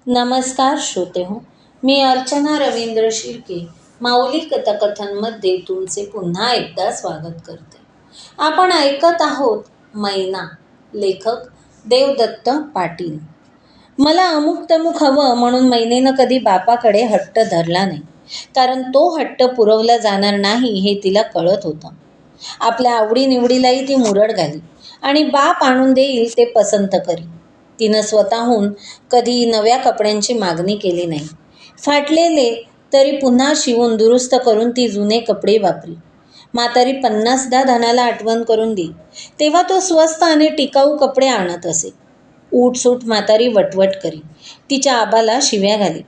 नमस्कार श्रोते हो. मी अर्चना रवींद्र शिर्के माऊली कथाकथनमध्ये तुमचे पुन्हा एकदा स्वागत करते. आपण ऐकत आहोत मैना, लेखक देवदत्त पाटील. मला अमुक तमुक हवं म्हणून मैनेनं कधी बापाकडे हट्ट धरला नाही, कारण तो हट्ट पुरवला जाणार नाही हे तिला कळत होतं. आपल्या आवडीनिवडीलाही ती मुरड घाली आणि बाप आणून देईल ते पसंत करी. तिनं स्वतःहून कधी नव्या कपड्यांची मागणी केली नाही. फाटलेले तरी पुन्हा शिवून दुरुस्त करून ती जुने कपडे वापरी. म्हातारी 50दा धनाला आठवण करून देई तेव्हा तो स्वस्त आणि टिकाऊ कपडे आणत असे. उठसूट म्हातारी वटवट करी, तिच्या आबाला शिव्या घाली.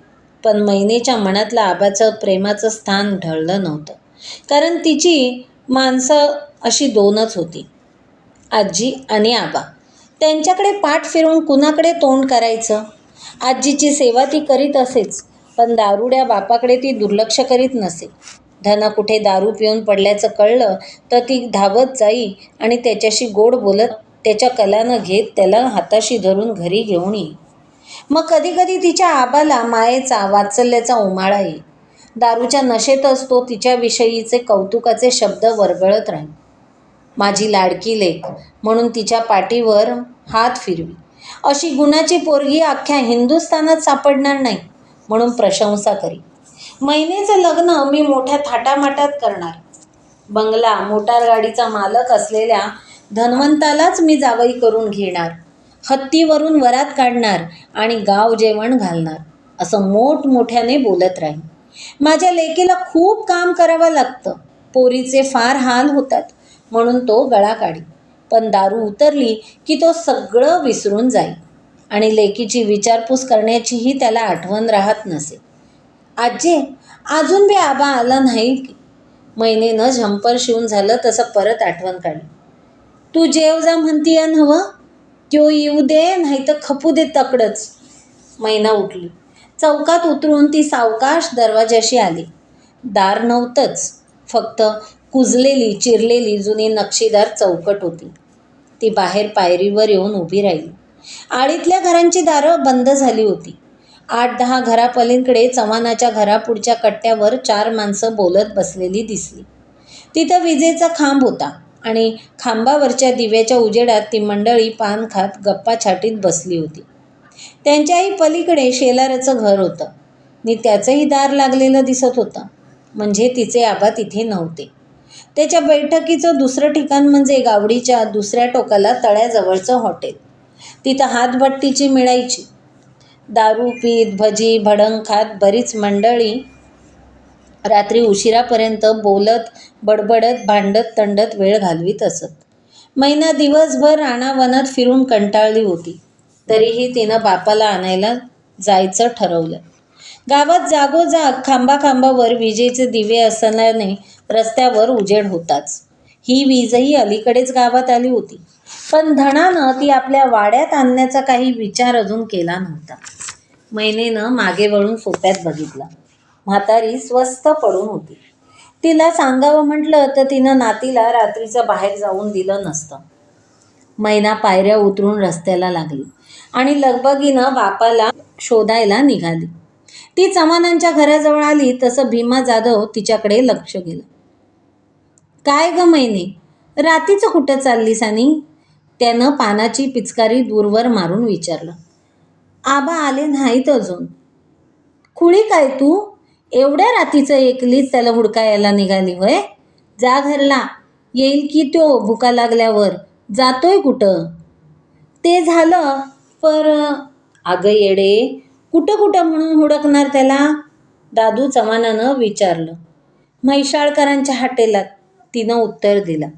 पण मैनेच्या मनातलं आबाचं प्रेमाचं स्थान ढळलं नव्हतं, कारण तिची माणसं अशी दोनच होती, आजी आणि आबा. त्यांच्याकडे पाठ फिरून कुणाकडे तोंड करायचं. आजीची सेवा ती करीत असेच, पण दारुड्या बापाकडे ती दुर्लक्ष करीत नसे. धना कुठे दारू पिऊन पडल्याचं कळलं तर ती धावत जाई आणि त्याच्याशी गोड बोलत त्याच्या कलानं घेत त्याला हाताशी धरून घरी घेऊन येई. मग कधी कधी तिच्या आबाला मायेचा वात्सल्याचा उमाळा येई. दारूच्या नशेतच तो तिच्याविषयीचे कौतुकाचे शब्द वरगळत राही. माझी लाडकी लेक म्हणून तिच्या पाठीवर हात फिरवी. अशी गुणाची पोरगी अख्ख्या हिंदुस्थानात सापडणार नाही म्हणून प्रशंसा करी. मैनेचं लग्न मी मोठ्या थाटामाटात करणार. बंगला मोटार गाडीचा मालक असलेल्या धनवंतालाच मी जावई करून घेणार. हत्तीवरून वरात काढणार आणि गाव जेवण घालणार, असं मोठमोठ्याने बोलत राही. माझ्या लेकीला खूप काम करावं लागतं, पोरीचे फार हाल होतात म्हणून तो गळा काढी. पण दारू उतरली की तो सगळं विसरून जाई आणि लेकीची विचारपूस करण्याचीही त्याला आठवण राहत नसे. आजे, अजून बी आबा आला नाही की? मैनेनं झंपर शिवून झालं तसं परत आठवण काढली. तू जेव जा म्हणतीया नव्हं, त्यो येऊ दे नाही तर खपू दे तकडंच. मैना उठली. चौकात उतरून ती सावकाश दरवाजाशी आली. दार नव्हतंच, फक्त कुजलेली चिरलेली जुनी नक्षीदार चौकट होती. ती बाहेर पायरीवर येऊन उभी राहिली. आळीतल्या घरांची दारं बंद झाली होती. 8-10 घरापलीकडे चव्हाणाच्या घरापुढच्या कट्ट्यावर 4 माणसं बोलत बसलेली दिसली. तिथं विजेचा खांब होता आणि खांबावरच्या दिव्याच्या उजेडात ती मंडळी पान खात गप्पा छाटीत बसली होती. त्यांच्याही पलीकडे शेलाराचं घर होतं आणि त्याचंही दार लागलेलं दिसत होतं. म्हणजे तिचे आबा तिथे नव्हते. त्याच्या बैठकीचं दुसरं ठिकाण म्हणजे गावडीच्या दुसऱ्या टोकाला तळ्याजवळचं हॉटेल. तिथं हातभट्टीची मिळायची. दारू पीत भजी भडंग खात बरीच मंडळी रात्री उशिरापर्यंत बोलत बडबडत भांडत तंडत वेळ घालवीत असत. मैना दिवसभर रानावनात फिरून कंटाळली होती, तरीही तिनं बापाला आणायला जायचं ठरवलं. गावात जागोजाग खांबाखांबावर विजेचे दिवे असल्याने रस्त्यावर उजेड होताच. ही वीजही अलीकडेच गावात आली होती, पण धनानं ती आपल्या वाड्यात आणण्याचा काही विचार अजून केला नव्हता. मैनेनं मागे वळून सोप्यात बघितलं. म्हातारी स्वस्थ पडून होती. तिला सांगावं म्हटलं तर तिनं नातीला रात्रीचं बाहेर जाऊन दिलं नसतं. मैना पायऱ्या उतरून रस्त्याला लागली आणि लगबगीनं बापाला शोधायला निघाली. ती चव्हाणांच्या घराजवळ आली तसं भीमा जाधव तिच्याकडे लक्ष गेलं. काय ग मैने, रातीचं कुठं चाललीस? आणि त्यानं पानाची पिचकारी दूरवर मारून विचारलं. आबा आले नाहीत अजून. खुळी काय तू? एवढ्या रातीचं एकलीच त्याला हुडकायला निघाली होय? जा घरला, येईल की तो भुका लागल्यावर. जातोय कुठं? ते झालं पर. अगं येडे, कुठं कुठं म्हणून हुडकणार त्याला? दादू चव्हाणानं विचारलं. म्हैसाळकरांच्या हॉटेलात, तिनं उत्तर दिलं.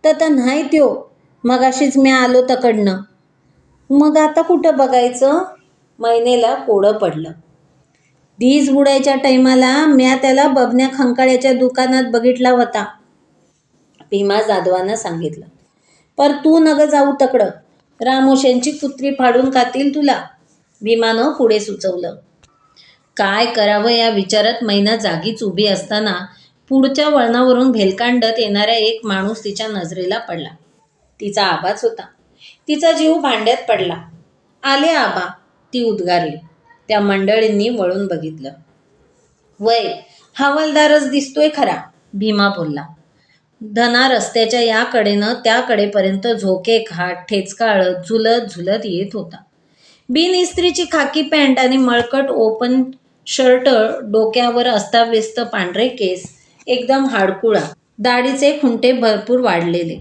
तर नाही त्यो, मगाशीच मी आलो तकडनं. मग आता कुठं बघायचं? मैनेला कोडं पडलं. दीस बुडायच्या टायमाला म्या त्याला बबन्या खंकाळ्याच्या दुकानात बघितला होता, भीमा जाधवानं सांगितलं. पर तू नग जाऊ तकडं, रामोश्यांची कुत्री फाडून खातील तुला, भीमानं पुढे सुचवलं. काय करावं या विचारात मैना जागीच उभी असताना पुढच्या वळणावरून भेलकांडत येणारा एक माणूस तिच्या नजरेला पडला. तिचा आबाच होता. तिचा जीव भांड्यात पडला. आले आबा, ती उद्गारली. त्या मंडळींनी वळून बघितलं. वय हवालदारच दिसतोय खरा, भीमा बोलला. धना रस्त्याच्या या कडेनं त्या कडेपर्यंत झोके खात ठेचकाळत झुलत झुलत येत होता. बिन इस्त्रीची खाकी पॅन्ट आणि मळकट ओपन शर्ट, डोक्यावर अस्ताव्यस्त पांढरे केस, एकदम हाडकुळा, दाढीचे खुंटे भरपूर वाढलेले,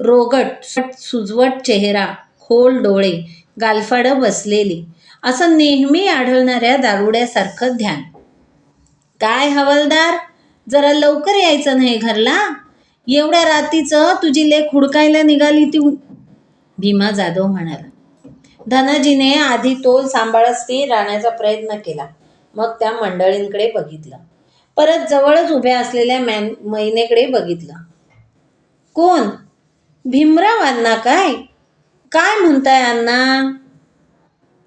रोगट सुजवट चेहरा, खोल डोळे, गालफाडं बसलेली, असं नेहमी आढळणाऱ्या दारुड्यासारखं ध्यान. काय हवालदार, जरा लवकर यायचं नाही घरला? एवढ्या रात्रीचं तुझी लेक हुडकायला निघाली ती, भीमा जाधव म्हणाला. धनाजीने आधी तोल सांभाळत स्थिर राहण्याचा प्रयत्न केला. मग त्या मंडळींकडे बघितलं. परत जवळच उभ्या असलेल्या मैनेकडे बघितलं. कोण? भीमराव अण्णा काय? काय म्हणताय अण्णा?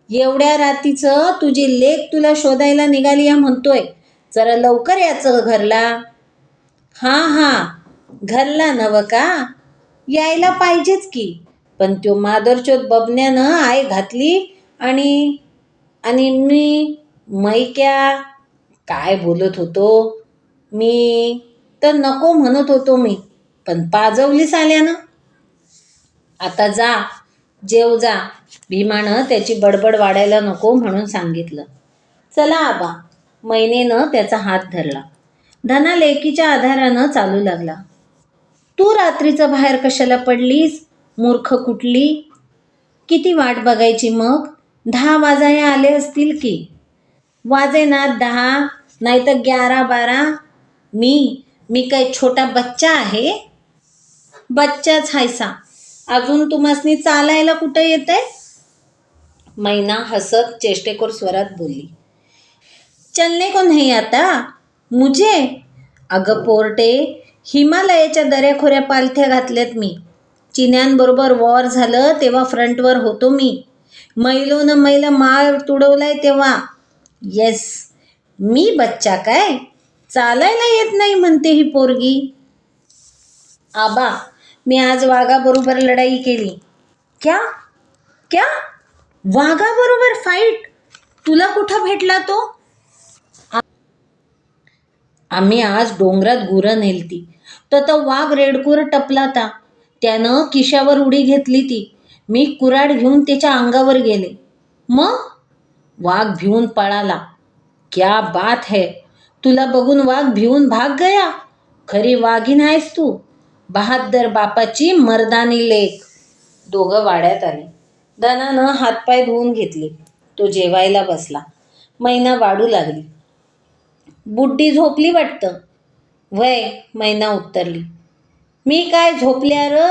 एवढ्या रात्रीचं तुझी लेक तुला शोधायला निघाली या म्हणतोय. जरा लवकर यायचं घरला. हां, घरला नवं का? यायला पाहिजेच की, पण त्यो मादरचोद बबन्यानं आय घातली आणि आणि मैक्या काय बोलत होतो मी तर नको म्हणत होतो मी, पण पाजवलीस आल्यानं. आता जा, जेव जा, भीमानं त्याची बडबड वाढायला नको म्हणून सांगितलं. चला आबा, मैनेनं त्याचा हात धरला. धना लेकीच्या आधारानं चालू लागला. तू रात्रीचं बाहेर कशाला पडलीस, मूर्ख कुठली? किती वाट बघायची मग? 10 वाजाया आले असतील की. वाजेनात 10, नाहीतर 11-12. मी काय छोटा बच्चा आहे? बच्चाच हायसा. अजून तुम्हासनी चालायला कुठं येतंय? मैना हसत चेष्टेखोर स्वरात बोलली. चलने को नहीं आता मुझे? अगं पोरटे, हिमालयाच्या दऱ्याखोऱ्या पालथ्या घातल्यात मी. चिन्यांबरोबर वॉर झालं तेव्हा फ्रंटवर होतो मी. मैलोनं मैल माळ तुडवलाय तेव्हा. येस, मी बच्चा काय? चालायला येत नाही म्हणते ही पोरगी. आबा, मी आज वाघाबरोबर लढाई केली. क्या? क्या? वाघाबरोबर फाईट? तुला कुठं भेटला तो? आम्ही आज डोंगरात गुरं नेलती, तर वाघ रेडकूर टपलाता. त्यानं किशावर उडी घेतली ती. मी कुऱ्हाड घेऊन त्याच्या अंगावर गेले. मग वाघ भिवून पळाला. क्या बात है, तुला बघून वाघ भिवून भाग गया. खरी वाघीण आहेस तू, बहादर बापाची मर्दानी लेक. दोघं वाड्यात आले. धनानं हातपाय धुवून घेतले. तो जेवायला बसला. मैना वाढू लागली. बुड्डी झोपली वाटतं. वय, मैना उत्तरली. मी काय झोपल्या र,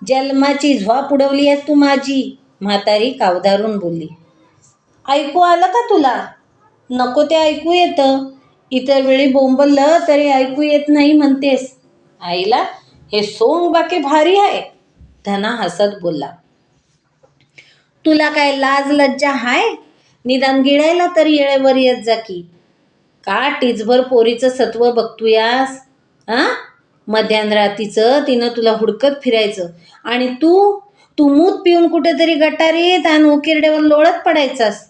जन्माची झोप उडवली आहेस तू माझी, म्हातारी कावधारून बोलली. ऐकू आलं का तुला? नको ते ऐकू येतं. इतर वेळी बोंबललं तरी ऐकू येत नाही म्हणतेस. आईला हे सोंग बाके भारी आहे, धना हसत बोलला. तुला काय लाज लज्जा हाय? निदान गिळायला तर येळेवर येत जा की. का टिचभर पोरीचं सत्व बघतोयास? मध्यानरातीचं तिनं तुला हुडकत फिरायचं आणि तू मूत पिऊन कुठेतरी गटारीत आणि उकिरड्यावर लोळत पडायचास.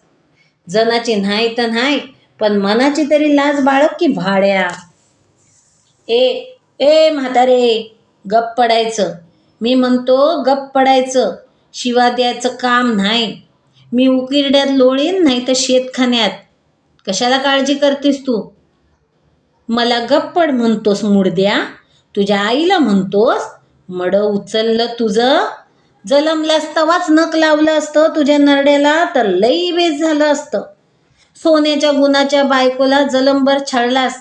जनाची नाही तर नाही, पण मनाची तरी लाज बाळग की भाड्या. ए म्हातारे, गप्प पडायचं. मी म्हणतो गप्प पडायचं. शिवा द्यायचं काम नाही. मी उकिरड्यात लोळीन नाही तर शेतखान्यात. कशाला काळजी करतेस तू? मला गप्पड म्हणतोस मुडद्या? तुझ्या आईला म्हणतोस? मड उचललं तुझं. जलमलास तवाच नक लावलं असतं तुझ्या नरड्याला तर लई बेस झालं असतं. सोन्याच्या गुणाच्या बायकोला जलमभर छळलास.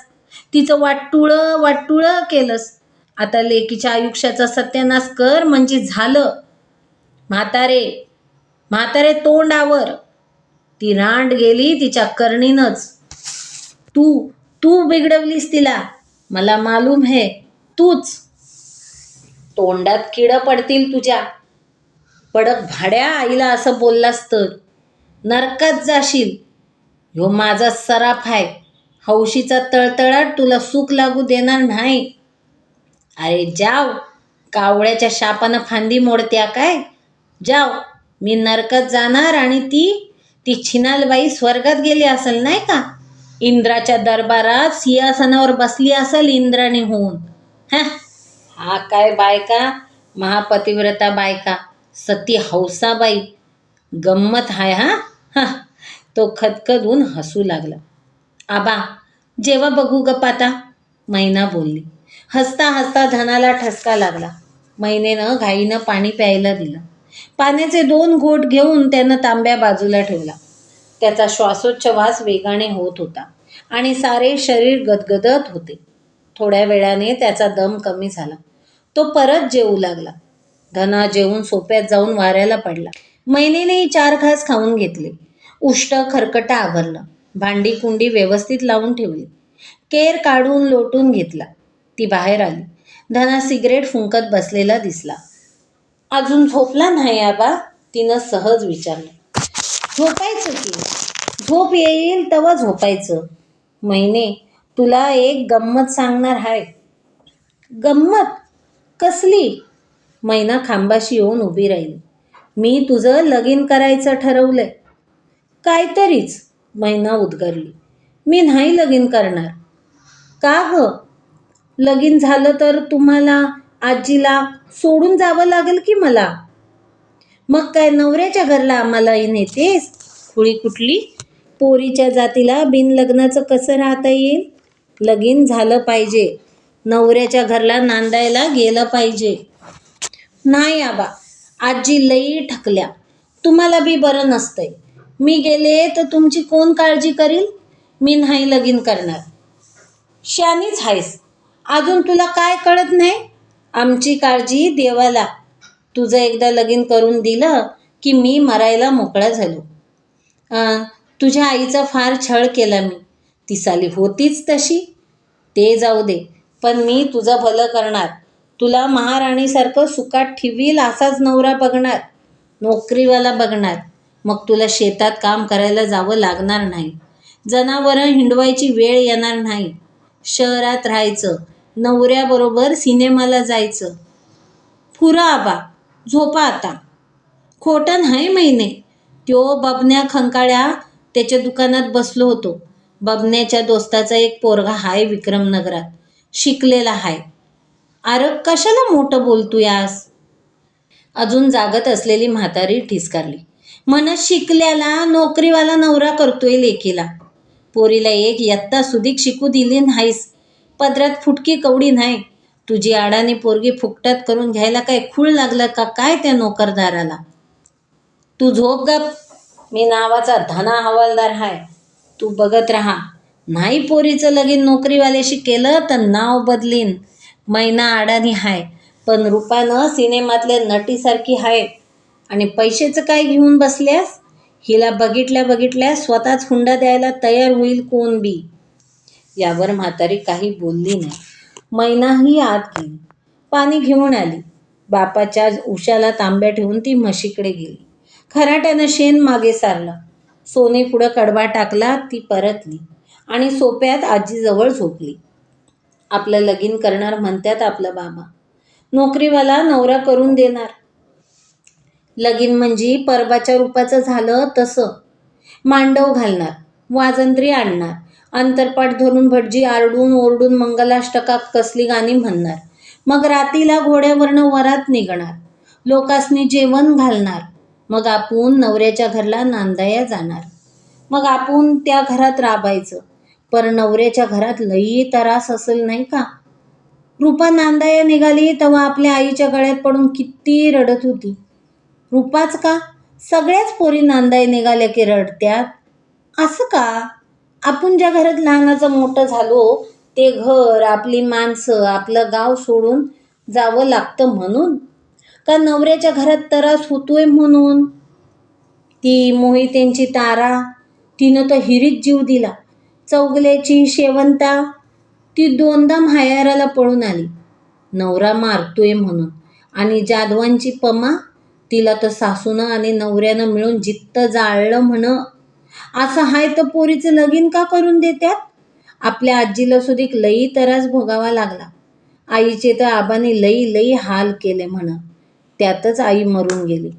तिचं वाटुळं केलंस. आता लेकीच्या आयुष्याचा सत्यानाश कर म्हणजे झालं. म्हातारे तोंडावर. ती रांड गेली तिच्या करणीनच. तू बिघडवलीस तिला, मला मालूम है. तूच. तोंडात किड पडतील तुझ्या. पडक भाड्या, आईला असं बोललास तर नरकात जाशील. ह्यो माझा सराफ आहे. हौशीचा तळतळाट तुला सुख लागू देणार नाही. अरे जाव, कावळ्याच्या शापानं फांदी मोडत्या काय? जाव, मी नरकात जाणार आणि ती ती छिनालबाई स्वर्गात गेली असेल नाही का? इंद्राच्या दरबारात सिंहासनावर बसली असेल इंद्राणी होऊन. हा हा काय बायका, महापतिव्रता बायका, सती हौसाबाई. गंमत हाय हा. हा तो खदखदून हसू लागला. आबा जेव्हा बघू गप्प आता, मैना बोलली. हसता हसता धनाला ठसका लागला. मैनेनं घाईनं पाणी प्यायला दिलं. पाण्याचे 2 घोट घेऊन त्यानं तांब्या बाजूला ठेवला. त्याचा श्वासोच्छवास वेगाने होत होता आणि सारे शरीर गदगदत होते. थोड्या वेळाने त्याचा दम कमी झाला. तो परत जेवू लागला. धना जेवून सोप्यात जाऊन वाऱ्याला पडला. मैनेनेही 4 घास खाऊन घेतले. उष्ट खरकटं आवरलं. भांडी कुंडी व्यवस्थित लावून ठेवली. केर काढून लोटून घेतला. ती बाहेर आली. धना सिगरेट फुंकत बसलेला दिसला. अजून झोपला नाही आबा? तिनं सहज विचारलं. झोपायचं की, झोप येईल तेव्हा झोपायचं. मैने तुला एक गंमत सांगणार हाय. गंमत? कसली? मैना खांबाशी येऊन उभी राहिली. मी तुझं लगीन करायचं ठरवलंय. काहीतरीच, मैना उद्गारली. मी नाही लगीन करणार. का ग? लगीन झालं तर तुम्हाला, आजीला सोडून जावं लागेल की मला. मग काय नवऱ्याच्या घरला आम्हाला नेतेस? खुळी कुठली? पोरीच्या जातीला बिनलग्नाचं कसं राहता येईल? लगीन झालं पाहिजे. नवऱ्याच्या घरला नांदायला गेलं पाहिजे. नाही आबा, आजी लई ठकल्या. तुम्हाला बी बरं नसतंय. मी गेले तर तुमची कोण काळजी करील? मी नाही लगीन करणार. शानीच आहेस. अजून तुला काय कळत नाही? आमची काळजी देवाला. तुझं एकदा लगीन करून दिलं की मी मरायला मोकळा झालो. तुझ्या आईचा फार छळ केला मी. ती साली होतीच तशी. ते जाऊ दे, पण मी तुझं भलं करणार. तुला महाराणीसारखं सुखात ठेवील असाच नवरा बघणार. नोकरीवाला बघणार. मग तुला शेतात काम करायला जावं लागणार नाही. जनावरं हिंडवायची वेळ येणार नाही. शहरात राहायचं. नवऱ्याबरोबर सिनेमाला जायचं. पुरा आबा, झोपा आता. खोटं नाही मैने. त्यो बबन्या खंकाळ्या त्याच्या दुकानात बसलो होतो. बबन्याच्या दोस्ताचा एक पोरगा हाय विक्रमनगरात. शिकलेला हाय. अरे कशाला मोठं बोलतोयास? अजून जागत असलेली म्हातारी ठिसकारली. मन शिकल्याला नोकरीवाला नवरा करतोय लेकीला. पोरीला एक यत्ता सुधीक शिकू दिली नाहीस. पदरात फुटकी कवडी नाही. तुझी अडाणी पोरगी फुकटात करून घ्यायला काय खूळ लागलं का काय त्या नोकरदाराला? तू झोप गप. मी नावाचा धना हवालदार हाय. तू बघत राहा. नाही पोरीचं लगीन नोकरीवाल्याशी केलं तर नाव बदलीन. मैना अडाणी हाय, पण रूपानं सिनेमातल्या नटीसारखी हाय. आणि पैशाचं काय घेऊन बसल्यास? हिला बघितल्या बघितल्या स्वतःच हुंडा द्यायला तयार होईल कोण बी. यावर म्हातारी काही बोलली नाही. मैनाही आत गेली. पाणी घेऊन आली. बापाच्या उशाला तांब्या ठेवून ती म्हशीकडे गेली. खराट्यानं शेण मागे सारलं. सोनी पुढं कडबा टाकला. ती परतली आणि सोप्यात आजीजवळ झोपली. आपलं लगीन करणार म्हणतात आपलं बाबा. नोकरीवाला नवरा करून देणार. लगीन म्हणजे परबाच्या रूपाचं झालं तसं. मांडव घालणार, वाजंत्री आणणार, अंतरपाट धरून भटजी आरडून ओरडून मंगलाष्टका कसली गाणी म्हणणार. मग रातीला घोड्यावरनं वरात निघणार. लोकांसनी जेवण घालणार. मग आपण नवऱ्याच्या घरला नांदाया जाणार. मग आपण त्या घरात राबायचं. पर नवऱ्याच्या घरात लई त्रास असेल नाही का? रूपा नांदाया निघाली तेव्हा आपल्या आईच्या गळ्यात पडून किती रडत होती. रूपाच का? सगळ्याच पोरी नांदाय निघाल्या की रडत्यात. असं का? आपण ज्या घरात लहानाचं मोठं झालो ते घर, आपली माणसं, आपलं गाव सोडून जावं लागतं म्हणून? का नवऱ्याच्या घरात त्रास होतोय म्हणून? ती मोहितेंची तारा, तिनं तर हिरीत जीव दिला. चौगल्याची शेवंता, ती 2दा माहेराला पळून आली नवरा मारतोय म्हणून. आणि जाधवांची पमा, तिला तर सासूनं आणि नवऱ्यानं मिळून जित्त जाळलं म्हण. असं हाय तर पोरीचं लगीन का करून देत्यात? आपल्या आजीला सुधीक लई त्रास भोगावा लागला. आईचे तर आबांनी लई लई हाल केले म्हण. त्यातच आई मरून गेली.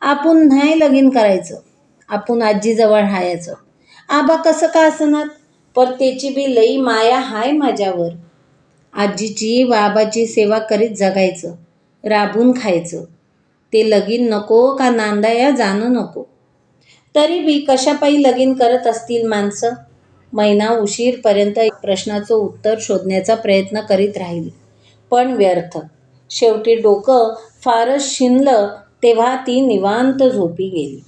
आपण नाही लगीन करायचं. आपण आजीजवळ राहायचं. आबा कसं का असणार, पर त्याची बी लई माया हाय माझ्यावर. आजीची बाबाची सेवा करीत जगायचं, राबून खायचं. ते लगीन नको का नांदाया जाणं नको. तरी बी कशापायी लगीन करत असतील माणसं. मैना उशीरपर्यंत प्रश्नाचं उत्तर शोधण्याचा प्रयत्न करीत राहिली, पण व्यर्थ. शेवटी डोकं फारच शिनलं तेव्हा ती निवांत झोपी गेली.